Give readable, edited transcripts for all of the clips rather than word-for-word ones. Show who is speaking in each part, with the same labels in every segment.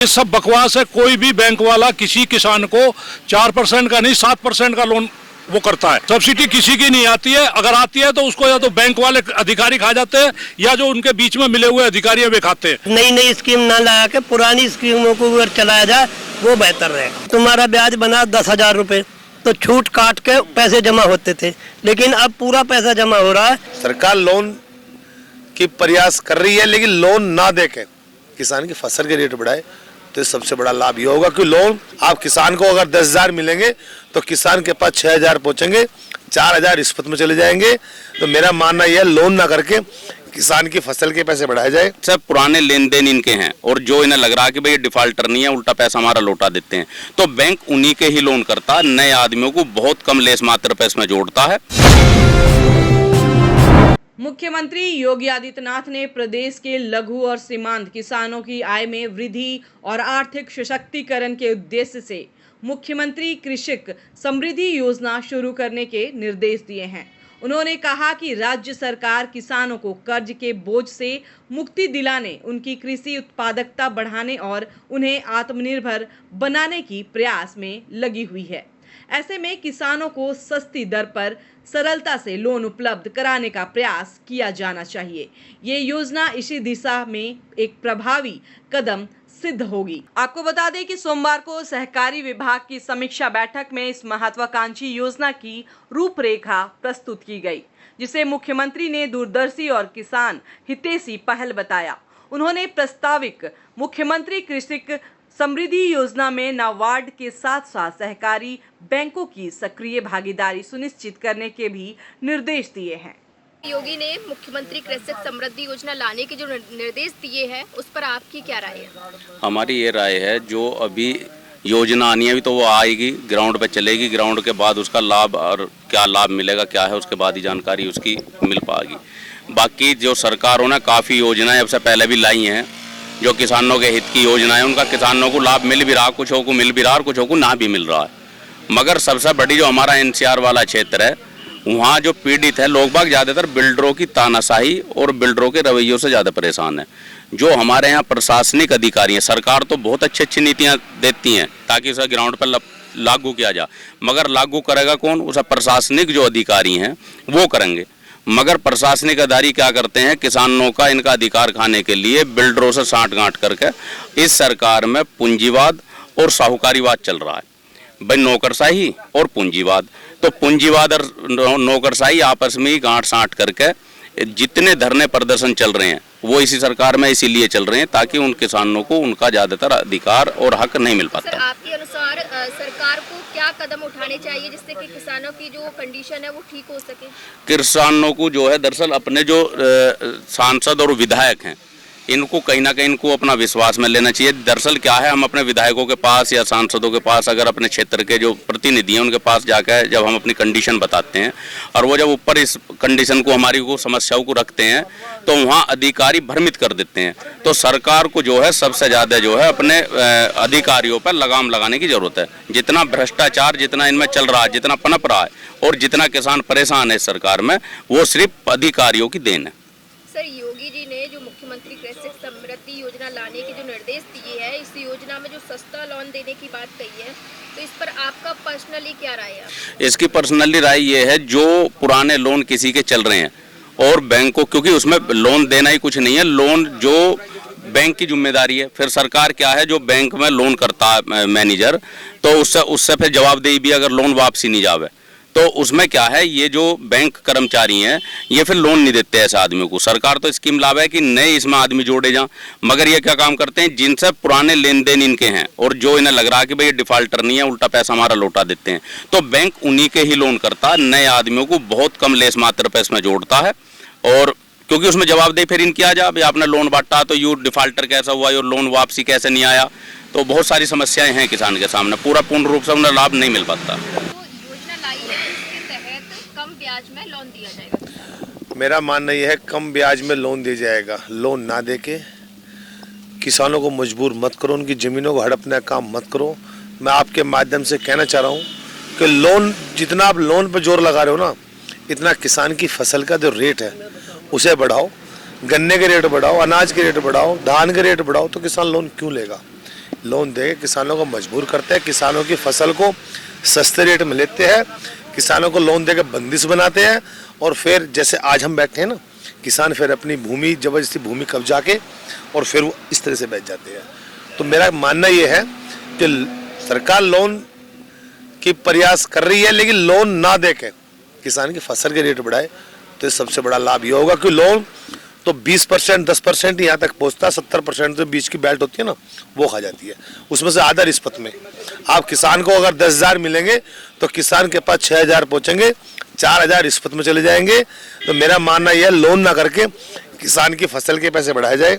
Speaker 1: ये सब बकवास है। कोई भी बैंक वाला किसी किसान को 4% का नहीं 7% का लोन वो करता है। सब्सिडी किसी की नहीं आती है, अगर आती है तो उसको या तो बैंक वाले अधिकारी खा जाते हैं या जो उनके बीच में मिले हुए अधिकारी वे खाते हैं।
Speaker 2: नई नई स्कीम ना लगा के पुरानी स्कीमों को अगर चलाया जाए वो बेहतर रहेगा। तुम्हारा ब्याज बना 10,000 रुपए, तो छूट काट के पैसे जमा होते थे, लेकिन अब पूरा पैसा जमा हो रहा है।
Speaker 3: सरकार लोन की प्रयास कर रही है, लेकिन लोन ना देके किसान की फसल के रेट बढ़ाए तो सबसे बड़ा लाभ ये होगा कि लोन आप किसान को अगर 10,000 मिलेंगे तो किसान के पास 6,000 पहुंचेंगे, 4,000 रिश्वत में चले जाएंगे। तो मेरा मानना यह लोन ना करके किसान की फसल के पैसे बढ़ाए जाए।
Speaker 4: सब पुराने लेन देन इनके हैं और जो इन्हें लग रहा है कि भाई डिफाल्टर नहीं है, उल्टा पैसा हमारा लौटा देते हैं, तो बैंक उन्हीं के ही लोन करता है। नए आदमियों को बहुत कम लेस मात्र पे इसमें जोड़ता है।
Speaker 5: मुख्यमंत्री योगी आदित्यनाथ ने प्रदेश के लघु और सीमांत किसानों की आय में वृद्धि और आर्थिक सशक्तिकरण के उद्देश्य से मुख्यमंत्री कृषक समृद्धि योजना शुरू करने के निर्देश दिए हैं। उन्होंने कहा कि राज्य सरकार किसानों को कर्ज के बोझ से मुक्ति दिलाने, उनकी कृषि उत्पादकता बढ़ाने और उन्हें आत्मनिर्भर बनाने की प्रयास में लगी हुई है। ऐसे में किसानों को सस्ती दर पर सरलता से लोन उपलब्ध कराने का प्रयास किया जाना चाहिए। ये योजना इसी दिशा में एक प्रभावी कदम सिद्ध होगी। आपको बता दें कि सोमवार को सहकारी विभाग की समीक्षा बैठक में इस महत्वाकांक्षी योजना की रूपरेखा प्रस्तुत की गई, जिसे मुख्यमंत्री ने दूरदर्शी और किसान हितैषी पहल बताया। उन्होंने प्रस्तावित मुख्यमंत्री कृषक समृद्धि योजना में नाबार्ड के साथ साथ सहकारी बैंकों की सक्रिय भागीदारी सुनिश्चित करने के भी निर्देश दिए हैं।
Speaker 6: योगी ने मुख्यमंत्री कृषक समृद्धि योजना लाने के जो निर्देश दिए हैं, उस पर आपकी क्या राय है?
Speaker 4: हमारी ये राय है, जो अभी योजना आनी है अभी तो वो आएगी, ग्राउंड पे चलेगी, ग्राउंड के बाद उसका लाभ और क्या लाभ मिलेगा क्या है उसके बाद ही जानकारी उसकी मिल पाएगी। बाकी जो सरकारों ने काफ़ी योजनाएं अब से पहले भी लाई हैं, जो किसानों के हित की योजना है, उनका किसानों को लाभ मिल भी रहा, कुछ को मिल भी रहा और कुछ को ना भी मिल रहा है। मगर सबसे बड़ी जो हमारा NCR वाला क्षेत्र है, वहाँ जो पीड़ित है लोग बाग ज़्यादातर बिल्डरों की तानाशाही और बिल्डरों के रवैयों से ज़्यादा परेशान है। जो हमारे यहाँ प्रशासनिक अधिकारी हैं, सरकार तो बहुत अच्छी अच्छी नीतियाँ देती हैं ताकि उसे ग्राउंड पर लागू किया जाए, मगर लागू करेगा कौन? उसे प्रशासनिक जो अधिकारी हैं वो करेंगे। मगर प्रशासनिक अधिकारी क्या करते हैं? किसानों का इनका अधिकार खाने के लिए बिल्डरों से साठ-गांठ करके इस सरकार में पूंजीवाद और साहूकारीवाद चल रहा है। भाई नौकरशाही और पूंजीवाद, तो पूंजीवाद और नौकरशाही आपस में ही गांठ-साठ करके जितने धरने प्रदर्शन चल रहे हैं वो इसी सरकार में इसीलिए चल रहे हैं ताकि उन किसानों को उनका ज़्यादातर अधिकार और हक नहीं मिल पाता।
Speaker 6: सर, आपके अनुसार सरकार को क्या कदम उठाने चाहिए जिससे कि किसानों की जो कंडीशन है वो ठीक हो सके?
Speaker 4: किसानों को जो है दरअसल अपने जो सांसद और विधायक हैं, इनको कहीं ना कहीं इनको अपना विश्वास में लेना चाहिए। दरअसल क्या है, हम अपने विधायकों के पास या सांसदों के पास अगर अपने क्षेत्र के जो प्रतिनिधि हैं उनके पास जाकर जब हम अपनी कंडीशन बताते हैं और वो जब ऊपर इस कंडीशन को हमारी को समस्याओं को रखते हैं तो वहाँ अधिकारी भ्रमित कर देते हैं। तो सरकार को जो है सबसे ज़्यादा जो है अपने अधिकारियों पर लगाम लगाने की ज़रूरत है। जितना भ्रष्टाचार जितना इनमें चल रहा है, जितना पनप रहा है और जितना किसान परेशान है इस सरकार में, वो सिर्फ अधिकारियों की देन है।
Speaker 6: सर, योगी जी ने जो मुख्यमंत्री कृषक समृद्धि योजना लाने के जो निर्देश दिए हैं, इस योजना में जो सस्ता लोन देने की बात कही है, तो इस पर आपका पर्सनली क्या राय है?
Speaker 4: इसकी पर्सनली राय ये है, जो पुराने लोन किसी के चल रहे हैं और बैंक को, क्योंकि उसमें लोन देना ही कुछ नहीं है, लोन जो बैंक की जिम्मेदारी है, फिर सरकार क्या है जो बैंक में लोन करता है मैनेजर, तो उससे फिर जवाबदेही भी अगर लोन वापसी नहीं जावे तो उसमें क्या है, ये जो बैंक कर्मचारी हैं ये फिर लोन नहीं देते ऐसे आदमियों को। सरकार तो स्कीम लावे है कि नए इसमें आदमी जोड़े जाएं, मगर ये क्या काम करते हैं, जिनसे पुराने लेन देन इनके हैं और जो इन्हें लग रहा है कि भाई ये डिफाल्टर नहीं है, उल्टा पैसा हमारा लौटा देते हैं, तो बैंक उन्हीं के ही लोन करता है। नए आदमियों को बहुत कम लेस मात्र पे इसमें जोड़ता है और क्योंकि उसमें जवाबदेही फिर इनकी आ जाए, आपने लोन बांटा तो यू डिफाल्टर कैसा हुआ और लोन वापसी कैसे नहीं आया, तो बहुत सारी समस्याएं हैं किसान के सामने, पूर्ण रूप से उन्हें लाभ नहीं मिल पाता।
Speaker 6: ब्याज में लोन दिया जाएगा?
Speaker 3: मेरा मानना यह है कम ब्याज में लोन दिया जाएगा। लोन ना देके किसानों को मजबूर मत करो, उनकी ज़मीनों को हड़पने का काम मत करो। मैं आपके माध्यम से कहना चाह रहा हूँ कि लोन जितना आप लोन पर जोर लगा रहे हो ना, इतना किसान की फसल का जो रेट है उसे बढ़ाओ। गन्ने के रेट बढ़ाओ, अनाज के रेट बढ़ाओ, धान के रेट बढ़ाओ, तो किसान लोन क्यों लेगा? लोन दे किसानों को मजबूर करते हैं, किसानों की फसल को सस्ते रेट में लेते हैं, किसानों को लोन देकर बंदिश बनाते हैं और फिर जैसे आज हम बैठे हैं ना, किसान फिर अपनी भूमि जबरदस्ती भूमि कब्जा के और फिर वो इस तरह से बेच जाते हैं। तो मेरा मानना ये है कि सरकार लोन की प्रयास कर रही है, लेकिन लोन ना देके किसान की फसल के रेट बढ़ाए तो सबसे बड़ा लाभ ये होगा कि लोन तो 20% 10% यहाँ तक पहुँचता है, 70% तो बीच की बेल्ट होती है ना वो खा जाती है, उसमें से आधा रिश्वत में। आप किसान को अगर 10,000 मिलेंगे तो किसान के पास 6,000 पहुँचेंगे, 4,000 रिश्वत में चले जाएंगे। तो मेरा मानना यह है लोन ना करके किसान की फसल के पैसे बढ़ाए जाए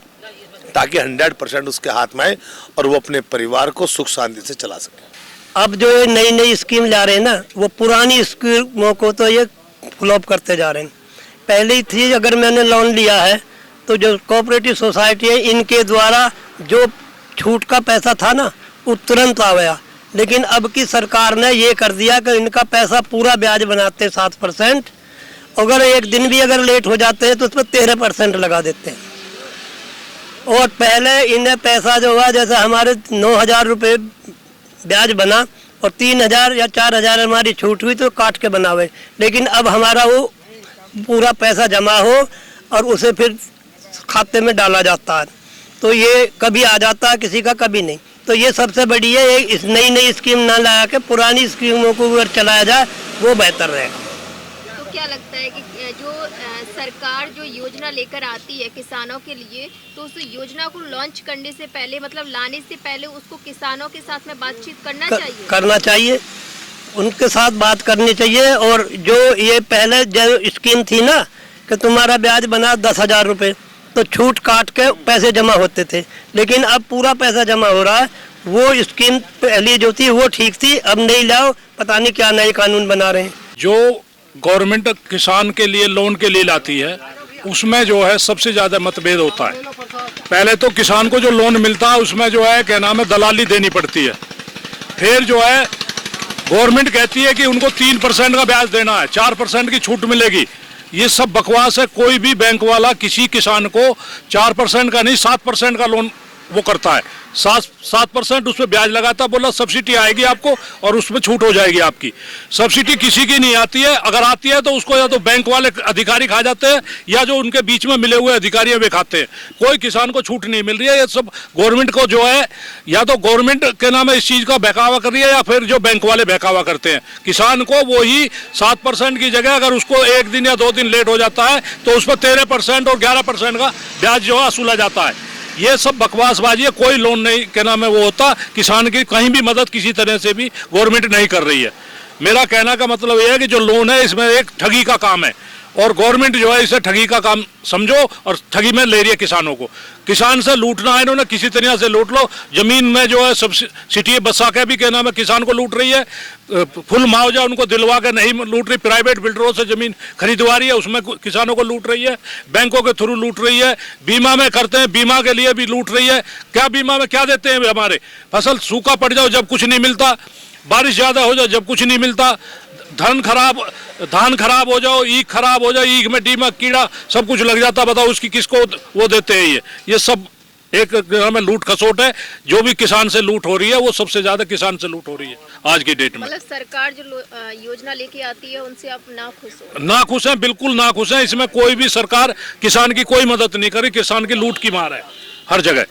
Speaker 3: ताकि 100% उसके हाथ में आए और वो अपने परिवार को सुख शांति से चला सके।
Speaker 2: अब जो ये नई नई स्कीम ला रहे हैं ना, वो पुरानी स्कीमों को तो ये फ्लॉप करते जा रहे हैं। पहले ही थी, अगर मैंने लोन लिया है तो जो कोऑपरेटिव सोसाइटी है इनके द्वारा जो छूट का पैसा था ना वो तुरंत आ गया, लेकिन अब की सरकार ने ये कर दिया कि इनका पैसा पूरा ब्याज बनाते 7%, अगर एक दिन भी अगर लेट हो जाते हैं तो उस पर 13% लगा देते हैं। और पहले इन्हें पैसा जो हुआ, जैसे हमारे 9,000 रुपये ब्याज बना और 3,000 या 4,000 हमारी छूट हुई तो काट के बनावे, लेकिन अब हमारा वो पूरा पैसा जमा हो और उसे फिर खाते में डाला जाता है। तो ये कभी आ जाता है किसी का, कभी नहीं। तो ये सबसे बड़ी है, इस नई नई स्कीम ना लगा के पुरानी स्कीमों को अगर चलाया जाए वो बेहतर रहेगा।
Speaker 6: तो क्या लगता है कि जो सरकार जो योजना लेकर आती है किसानों के लिए, तो उस योजना को लॉन्च करने से पहले, मतलब लाने से पहले उसको किसानों के साथ में बातचीत करना चाहिए,
Speaker 2: उनके साथ बात करनी चाहिए। और जो ये पहले जो स्कीम थी ना कि तुम्हारा ब्याज बना 10,000 रुपये, तो छूट काट के पैसे जमा होते थे, लेकिन अब पूरा पैसा जमा हो रहा है। वो स्कीम पहले जो थी वो ठीक थी, अब नहीं लाओ, पता नहीं क्या नए कानून बना रहे हैं।
Speaker 1: जो गवर्नमेंट किसान के लिए लोन के लिए लाती है उसमें जो है सबसे ज़्यादा मतभेद होता है। पहले तो किसान को जो लोन मिलता है उसमें जो है क्या नाम है दलाली देनी पड़ती है, फिर जो है गवर्नमेंट कहती है कि उनको 3% का ब्याज देना है, 4% की छूट मिलेगी। ये सब बकवास है। कोई भी बैंक वाला किसी किसान को 4% का नहीं 7% का लोन वो करता है, 7% उस पर ब्याज लगाता, बोला सब्सिडी आएगी आपको और उसमें छूट हो जाएगी आपकी। सब्सिडी किसी की नहीं आती है, अगर आती है तो उसको या तो बैंक वाले अधिकारी खा जाते हैं या जो उनके बीच में मिले हुए अधिकारी वे खाते हैं। कोई किसान को छूट नहीं मिल रही है। ये सब गवर्नमेंट को जो है, या तो गवर्नमेंट के नाम है इस चीज़ का बहकावा कर रही है या फिर जो बैंक वाले बहकावा करते हैं। किसान को वही 7% की जगह अगर उसको 1 दिन या 2 दिन लेट हो जाता है तो उस पर 13% और 11% का ब्याज जो है वसूला जाता है। ये सब बकवासबाजी है। कोई लोन नहीं क्या नाम है वो होता, किसान की कहीं भी मदद किसी तरह से भी गवर्नमेंट नहीं कर रही है। मेरा कहना का मतलब ये है कि जो लोन है इसमें एक ठगी का काम है और गवर्नमेंट जो है इसे ठगी का काम समझो और ठगी में ले रही है किसानों को। किसान से लूटना है इन्होंने, किसी तरह से लूट लो। जमीन में जो है सब्सिडी बसा के भी क्या नाम है किसान को लूट रही है, फुल मुआवजा उनको दिलवा के नहीं लूट रही, प्राइवेट बिल्डरों से जमीन खरीदवा रही है, उसमें किसानों को लूट रही है, बैंकों के थ्रू लूट रही है, बीमा में करते हैं बीमा के लिए भी लूट रही है। क्या बीमा में क्या देते हैं हमारे, फसल सूखा पड़ जाओ जब कुछ नहीं मिलता, बारिश ज़्यादा हो जाए जब कुछ नहीं मिलता, धान खराब हो जाओ, ईख खराब हो जाए, ईख में दीमक कीड़ा सब कुछ लग जाता, बताओ उसकी किसको वो देते हैं। ये सब एक हमें लूट खसोट है। जो भी किसान से लूट हो रही है वो सबसे ज्यादा किसान से लूट हो रही है आज की डेट में।
Speaker 6: मतलब सरकार जो योजना लेके आती है उनसे आप नाखुश हो?
Speaker 1: नाखुश हैं, बिल्कुल नाखुश हैं। इसमें कोई भी सरकार किसान की कोई मदद नहीं करी, किसान की लूट की मार है हर जगह।